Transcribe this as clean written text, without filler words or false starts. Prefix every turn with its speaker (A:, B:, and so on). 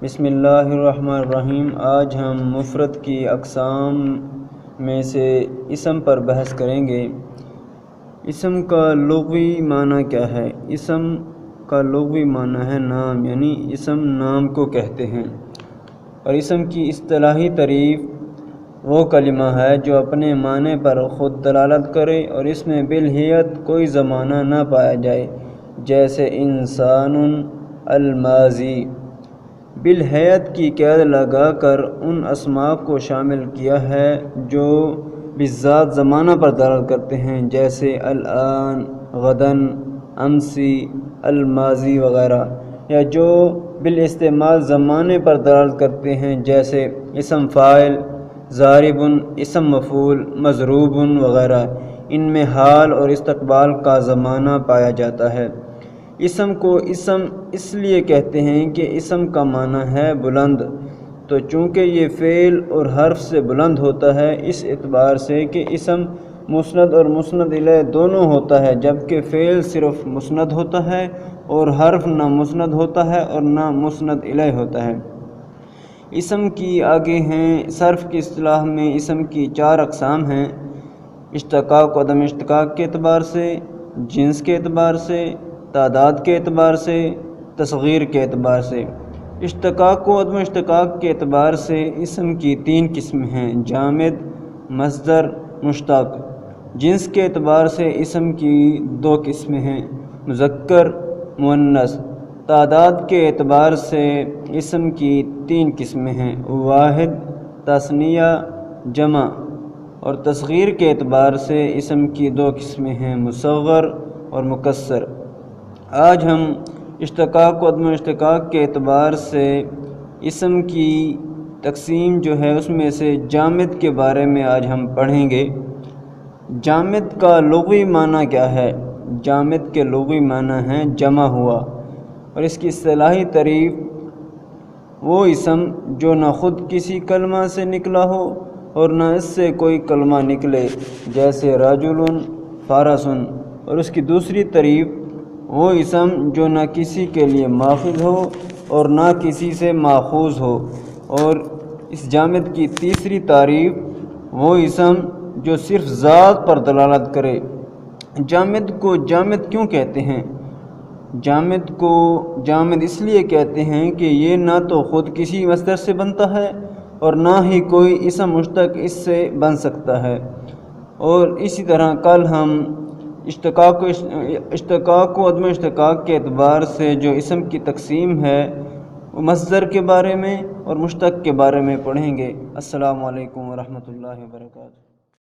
A: بسم اللہ الرحمن الرحیم۔ آج ہم مفرد کی اقسام میں سے اسم پر بحث کریں گے۔ اسم کا لغوی معنی کیا ہے؟ اسم کا لغوی معنی ہے نام، یعنی اسم نام کو کہتے ہیں۔ اور اسم کی اصطلاحی تعریف وہ کلمہ ہے جو اپنے معنی پر خود دلالت کرے اور اس میں بالحیت کوئی زمانہ نہ پایا جائے، جیسے انسان، الماضی۔ بالحیت کی قید لگا کر ان اسماء کو شامل کیا ہے جو بالذات زمانہ پر دلالت کرتے ہیں، جیسے الآن، غداً، امسی، الماضی وغیرہ، یا جو بالاستعمال زمانے پر دلالت کرتے ہیں، جیسے اسم فاعل، ضارب، اسم مفعول، مضروب وغیرہ۔ ان میں حال اور استقبال کا زمانہ پایا جاتا ہے۔ اسم کو اسم اس لیے کہتے ہیں کہ اسم کا معنی ہے بلند، تو چونکہ یہ فعل اور حرف سے بلند ہوتا ہے، اس اعتبار سے کہ اسم مسند اور مسند الیہ دونوں ہوتا ہے، جبکہ فعل صرف مسند ہوتا ہے اور حرف نہ مسند ہوتا ہے اور نہ مسند الیہ ہوتا ہے۔ اسم کی آگے ہیں۔ صرف کی اصطلاح میں اسم کی 4 اقسام ہیں: اشتقاق و عدم اشتقاق کے اعتبار سے، جنس کے اعتبار سے، تعداد کے اعتبار سے، تصغیر کے اعتبار سے۔ اشتقاق و عدم اشتقاق کے اعتبار سے اسم کی 3 قسمیں ہیں: جامد، مصدر، مشتق۔ جنس کے اعتبار سے اسم کی 2 قسمیں ہیں: مذکر، مؤنث۔ تعداد کے اعتبار سے اسم کی 3 قسمیں ہیں: واحد، تثنیہ، جمع۔ اور تصغیر کے اعتبار سے اسم کی 2 قسمیں ہیں: مصغر اور مکسر۔ آج ہم اشتقاق و عدم اشتقاق کے اعتبار سے اسم کی تقسیم جو ہے اس میں سے جامد کے بارے میں آج ہم پڑھیں گے۔ جامد کا لغوی معنی کیا ہے؟ جامد کے لغوی معنی ہیں جمع ہوا، اور اس کی اصطلاحی تعریف وہ اسم جو نہ خود کسی کلمہ سے نکلا ہو اور نہ اس سے کوئی کلمہ نکلے، جیسے رجل، فارس۔ اور اس کی دوسری تعریف وہ اسم جو نہ کسی کے لیے ماخذ ہو اور نہ کسی سے ماخوذ ہو۔ اور اس جامد کی تیسری تعریف وہ اسم جو صرف ذات پر دلالت کرے۔ جامد کو جامد کیوں کہتے ہیں؟ جامد کو جامد اس لیے کہتے ہیں کہ یہ نہ تو خود کسی مصدر سے بنتا ہے اور نہ ہی کوئی اسم مشتق اس سے بن سکتا ہے۔ اور اسی طرح کل ہم اشتقاق و عدم اشتقاق کے اعتبار سے جو اسم کی تقسیم ہے وہ مصدر کے بارے میں اور مشتق کے بارے میں پڑھیں گے۔ السلام علیکم ورحمۃ اللہ وبرکاتہ۔